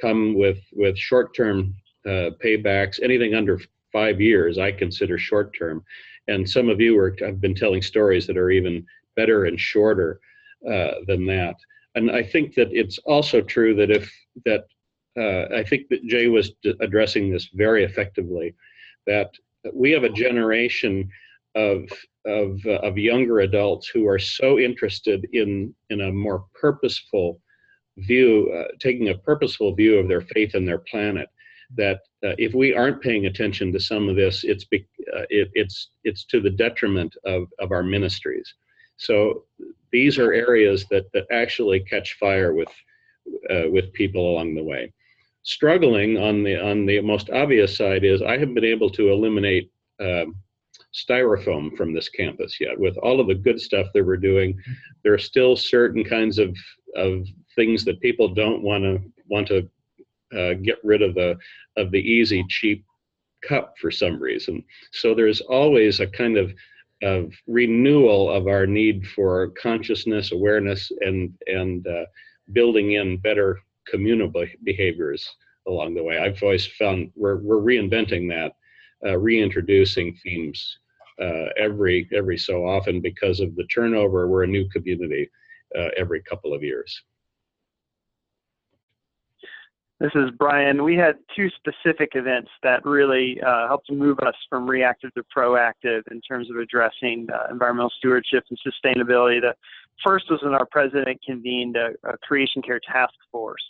[SPEAKER 4] come with short-term paybacks. Anything under 5 years, I consider short-term. And some of you have been telling stories that are even better and shorter than that. And I think that it's also true that I think that Jay was addressing this very effectively, that we have a generation of younger adults who are so interested in a more purposeful view, taking a purposeful view of their faith and their planet, that if we aren't paying attention to some of this, it's to the detriment of our ministries. So these are areas that actually catch fire with people along the way. Struggling on the most obvious side is I haven't been able to eliminate styrofoam from this campus yet. With all of the good stuff that we're doing, there are still certain kinds of things that people don't want to get rid of the easy, cheap cup for some reason. So there's always a kind of renewal of our need for consciousness, awareness, and building in better communal behaviors along the way. I've always found we're reinventing that. Reintroducing themes every so often because of the turnover. We're a new community every couple of years.
[SPEAKER 6] This is Brian. We had 2 specific events that really helped move us from reactive to proactive in terms of addressing environmental stewardship and sustainability. The first was when our president convened a creation care task force.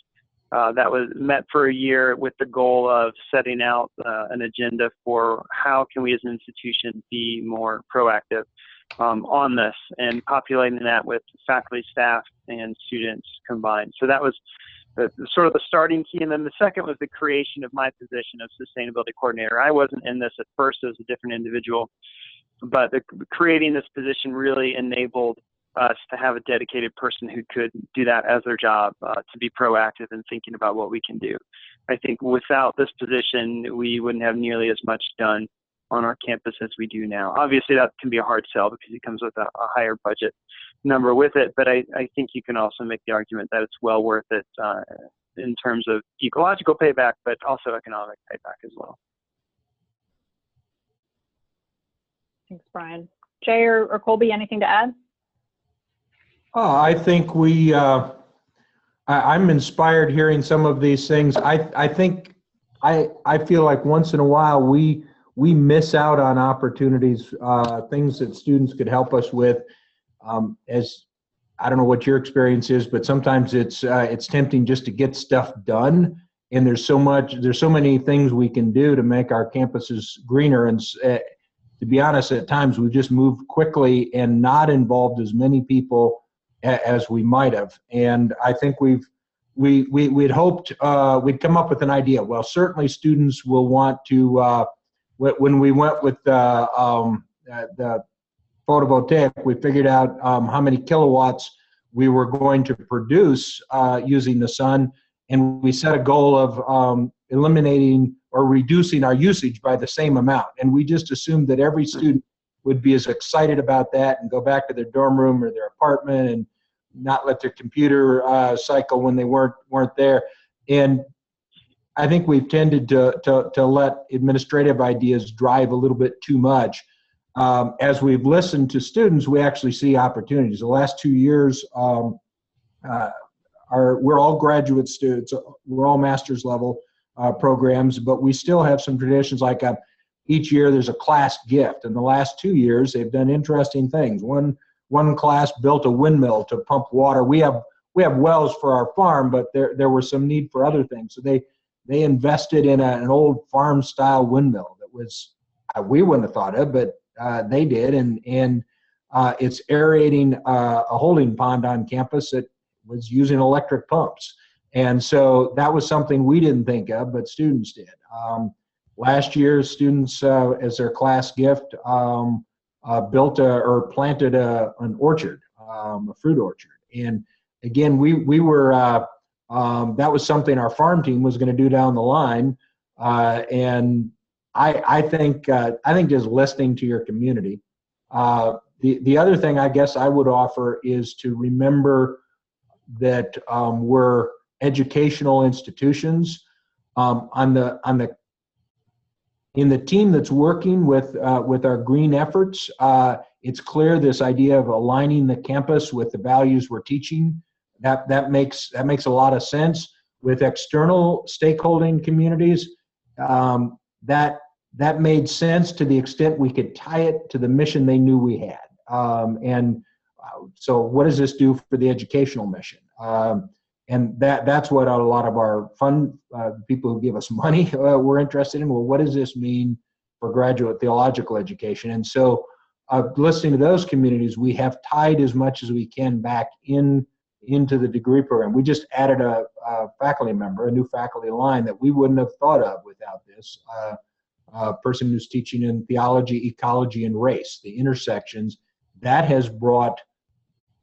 [SPEAKER 6] That was met for a year with the goal of setting out an agenda for how can we as an institution be more proactive on this, and populating that with faculty, staff, and students combined. So that was sort of the starting key. And then the second was the creation of my position of sustainability coordinator. I wasn't in this at first as a different individual, but creating this position really enabled us to have a dedicated person who could do that as their job, to be proactive and thinking about what we can do. I think without this position, we wouldn't have nearly as much done on our campus as we do now. Obviously, that can be a hard sell because it comes with a higher budget number with it, but I think you can also make the argument that it's well worth it in terms of ecological payback, but also economic payback as well.
[SPEAKER 2] Thanks, Brian. Jay or Colby, anything to add?
[SPEAKER 5] I think I'm inspired hearing some of these things. I think I feel like once in a while we miss out on opportunities, things that students could help us with. As I don't know what your experience is, but sometimes it's tempting just to get stuff done. And there's so many things we can do to make our campuses greener. And to be honest, at times we just move quickly and not involved as many people as we might have. And I think we'd hoped we'd come up with an idea. Well, certainly students will want to. When we went with the photovoltaic, we figured out how many kilowatts we were going to produce using the sun, and we set a goal of eliminating or reducing our usage by the same amount. And we just assumed that every student would be as excited about that and go back to their dorm room or their apartment and not let their computer cycle when they weren't there. And I think we've tended to let administrative ideas drive a little bit too much. As we've listened to students, we actually see opportunities. The last 2 years, we're all graduate students, we're all master's level programs, but we still have some traditions like each year there's a class gift. In the last 2 years, they've done interesting things. One class built a windmill to pump water. We have wells for our farm, but there was some need for other things. So they invested in an old farm style windmill that was we wouldn't have thought of, but they did, and it's aerating a holding pond on campus that was using electric pumps. And so that was something we didn't think of, but students did. Last year, students, as their class gift, built or planted an orchard, a fruit orchard. And again, we were that was something our farm team was going to do down the line. And I think just listening to your community. The other thing I guess I would offer is to remember that we're educational institutions. In the team that's working with our green efforts, it's clear this idea of aligning the campus with the values we're teaching. That makes a lot of sense. With external stakeholding communities, that made sense to the extent we could tie it to the mission they knew we had. So what does this do for the educational mission? And that's what a lot of our fund people who give us money were interested in. Well, what does this mean for graduate theological education? And so listening to those communities, we have tied as much as we can back into the degree program. We just added a faculty member, a new faculty line that we wouldn't have thought of without this. A person who's teaching in theology, ecology, and race, the intersections. That has brought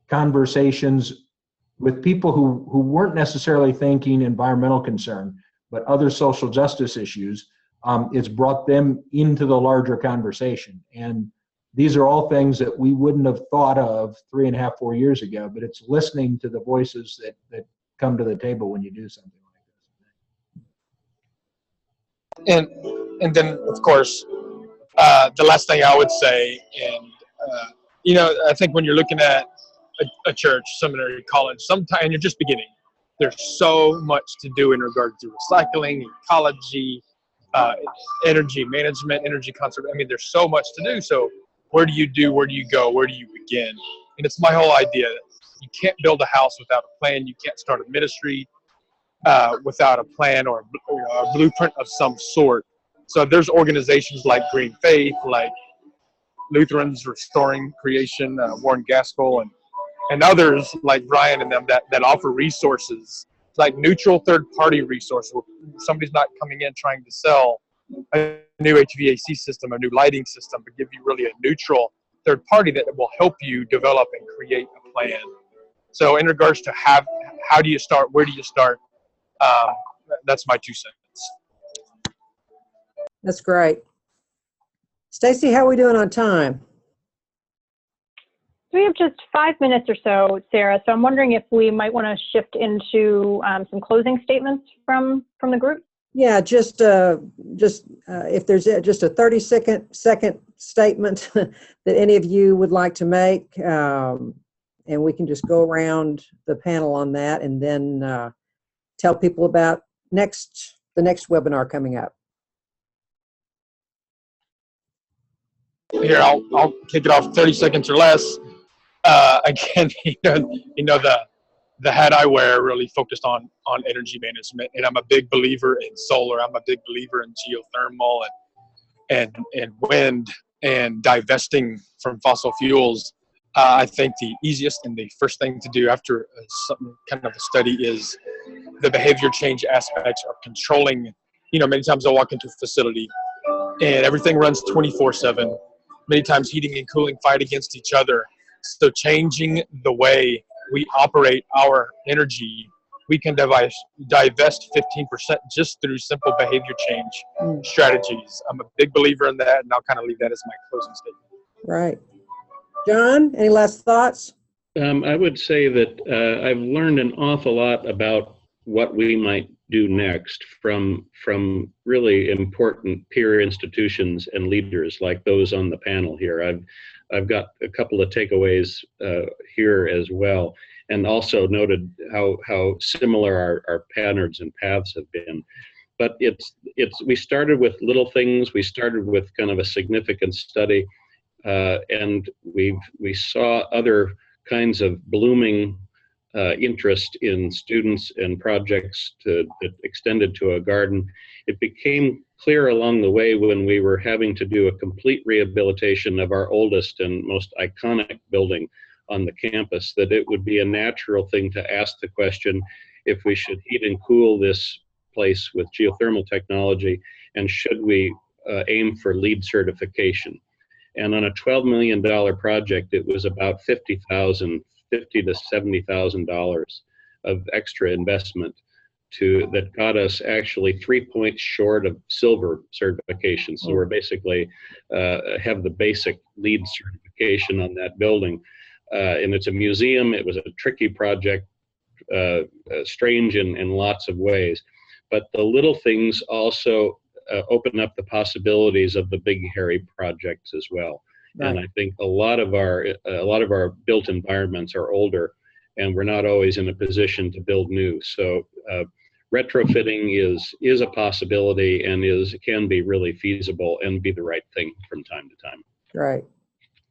[SPEAKER 5] conversations with people who weren't necessarily thinking environmental concern, but other social justice issues. It's brought them into the larger conversation. And these are all things that we wouldn't have thought of 3.5, 4 years ago, but it's listening to the voices that come to the table when you do something like this.
[SPEAKER 3] And then, of course, the last thing I would say, and I think when you're looking at a church, seminary, college, sometime, and you're just beginning, there's so much to do in regards to recycling, ecology, energy management, energy conservation. I mean, there's so much to do. So where do you go? Where do you begin? And it's my whole idea that you can't build a house without a plan. You can't start a ministry without a plan or a blueprint of some sort. So there's organizations like Green Faith, like Lutherans Restoring Creation, Warren Gaskell, and others like Brian and them that offer resources, like neutral third-party resources where somebody's not coming in trying to sell a new HVAC system, a new lighting system, but give you really a neutral third party that will help you develop and create a plan. So in regards to how do you start, where do you start, that's my 2 cents.
[SPEAKER 1] That's great. Stacy, how are we doing on time?
[SPEAKER 2] We have just 5 minutes or so, Sarah. So I'm wondering if we might want to shift into some closing statements from the group.
[SPEAKER 1] Yeah, just if there's just a 30-second statement that any of you would like to make, and we can just go around the panel on that, and then tell people about the next webinar coming up.
[SPEAKER 3] Here, I'll kick it off 30 seconds or less. again, the hat I wear really focused on energy management, and I'm a big believer in solar. I'm a big believer in geothermal and wind and divesting from fossil fuels. I think the easiest and the first thing to do after some kind of a study is the behavior change aspects of controlling. Many times I'll walk into a facility and everything runs 24/7. Many times heating and cooling fight against each other. So changing the way we operate our energy, we can divest 15% just through simple behavior change strategies. I'm a big believer in that, and I'll kind of leave that as my closing statement.
[SPEAKER 1] Right. John, any last thoughts?
[SPEAKER 4] I would say that I've learned an awful lot about what we might do next from really important peer institutions and leaders like those on the panel here. I've got a couple of takeaways here as well, and also noted how similar our patterns and paths have been. But we started with little things. We started with kind of a significant study, and we saw other kinds of blooming interest in students and projects that extended to a garden. It became clear along the way when we were having to do a complete rehabilitation of our oldest and most iconic building on the campus that it would be a natural thing to ask the question if we should heat and cool this place with geothermal technology, and should we aim for LEED certification. And on a $12 million project, it was about $50,000 to $70,000 of extra investment that got us actually 3 points short of silver certification. So we're basically have the basic LEED certification on that building. And it's a museum. It was a tricky project, strange in lots of ways. But the little things also open up the possibilities of the big, hairy projects as well. Right. And I think a lot of our built environments are older, and we're not always in a position to build new. So retrofitting is a possibility and can be really feasible and be the right thing from time to time.
[SPEAKER 1] Right.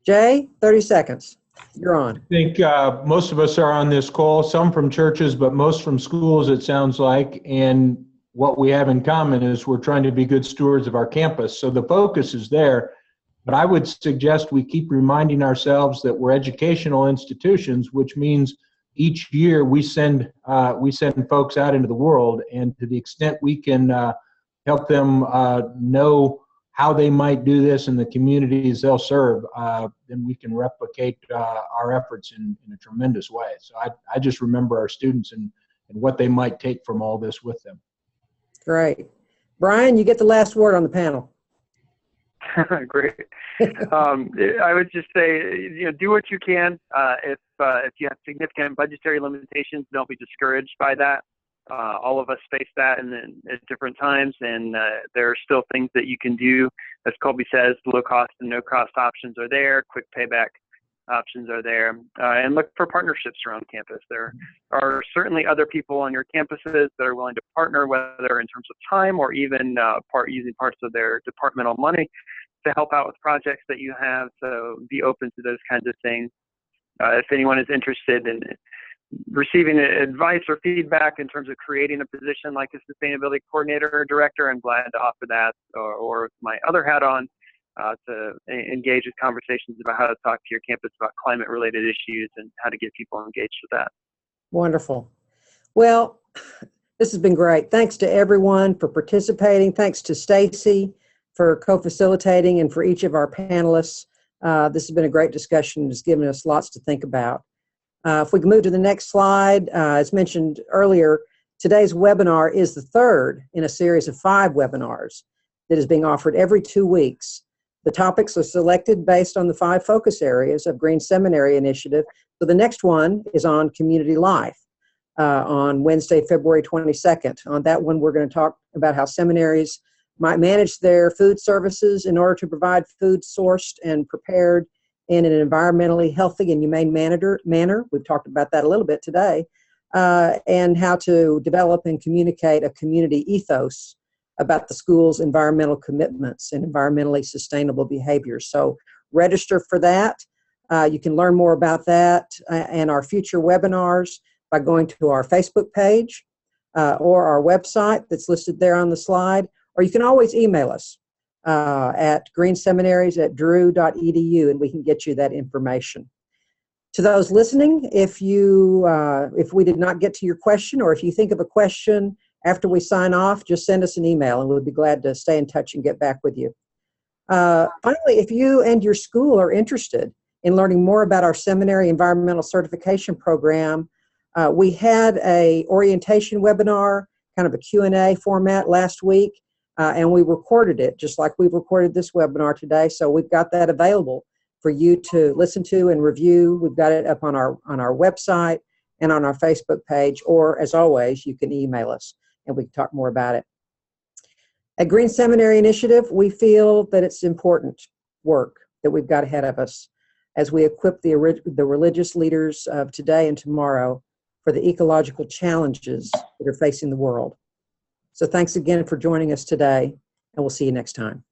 [SPEAKER 1] Jay, 30 seconds. You're on.
[SPEAKER 5] I think most of us are on this call, some from churches, but most from schools, it sounds like. And what we have in common is we're trying to be good stewards of our campus. So the focus is there. But I would suggest we keep reminding ourselves that we're educational institutions, which means each year we send folks out into the world, and to the extent we can help them know how they might do this in the communities they'll serve, then we can replicate our efforts in a tremendous way. So I just remember our students and what they might take from all this with them. Great.
[SPEAKER 1] Brian, you get the last word on the panel.
[SPEAKER 6] Great. I would just say, do what you can. If you have significant budgetary limitations, don't be discouraged by that. All of us face that at different times, and there are still things that you can do. As Colby says, low cost and no cost options are there. Quick payback options are there, and look for partnerships around campus. There are certainly other people on your campuses that are willing to partner, whether in terms of time or even using parts of their departmental money to help out with projects that you have. So be open to those kinds of things. If anyone is interested in receiving advice or feedback in terms of creating a position like a sustainability coordinator or director, I'm glad to offer that, or my other hat on, to engage with conversations about how to talk to your campus about climate-related issues and how to get people engaged with that.
[SPEAKER 1] Wonderful. Well, this has been great. Thanks to everyone for participating. Thanks to Stacy for co-facilitating, and for each of our panelists. This has been a great discussion. It's given us lots to think about. If we can move to the next slide, as mentioned earlier, today's webinar is the third in a series of 5 webinars that is being offered every 2 weeks. The topics are selected based on the 5 focus areas of Green Seminary Initiative. So the next one is on community life on Wednesday, February 22nd. On that one, we're going to talk about how seminaries might manage their food services in order to provide food sourced and prepared in an environmentally healthy and humane manner. We've talked about that a little bit today, and how to develop and communicate a community ethos about the school's environmental commitments and environmentally sustainable behaviors. So register for that. You can learn more about that and our future webinars by going to our Facebook page or our website that's listed there on the slide, or you can always email us at greenseminaries@drew.edu, and we can get you that information. To those listening, if we did not get to your question, or if you think of a question after we sign off, just send us an email and we'll be glad to stay in touch and get back with you. Finally, if you and your school are interested in learning more about our seminary environmental certification program, we had a orientation webinar, kind of a Q&A format last week, and we recorded it just like we've recorded this webinar today. So we've got that available for you to listen to and review. We've got it up on our website and on our Facebook page, or as always, you can email us and we can talk more about it. At Green Seminary Initiative, we feel that it's important work that we've got ahead of us as we equip the religious leaders of today and tomorrow for the ecological challenges that are facing the world. So thanks again for joining us today, and we'll see you next time.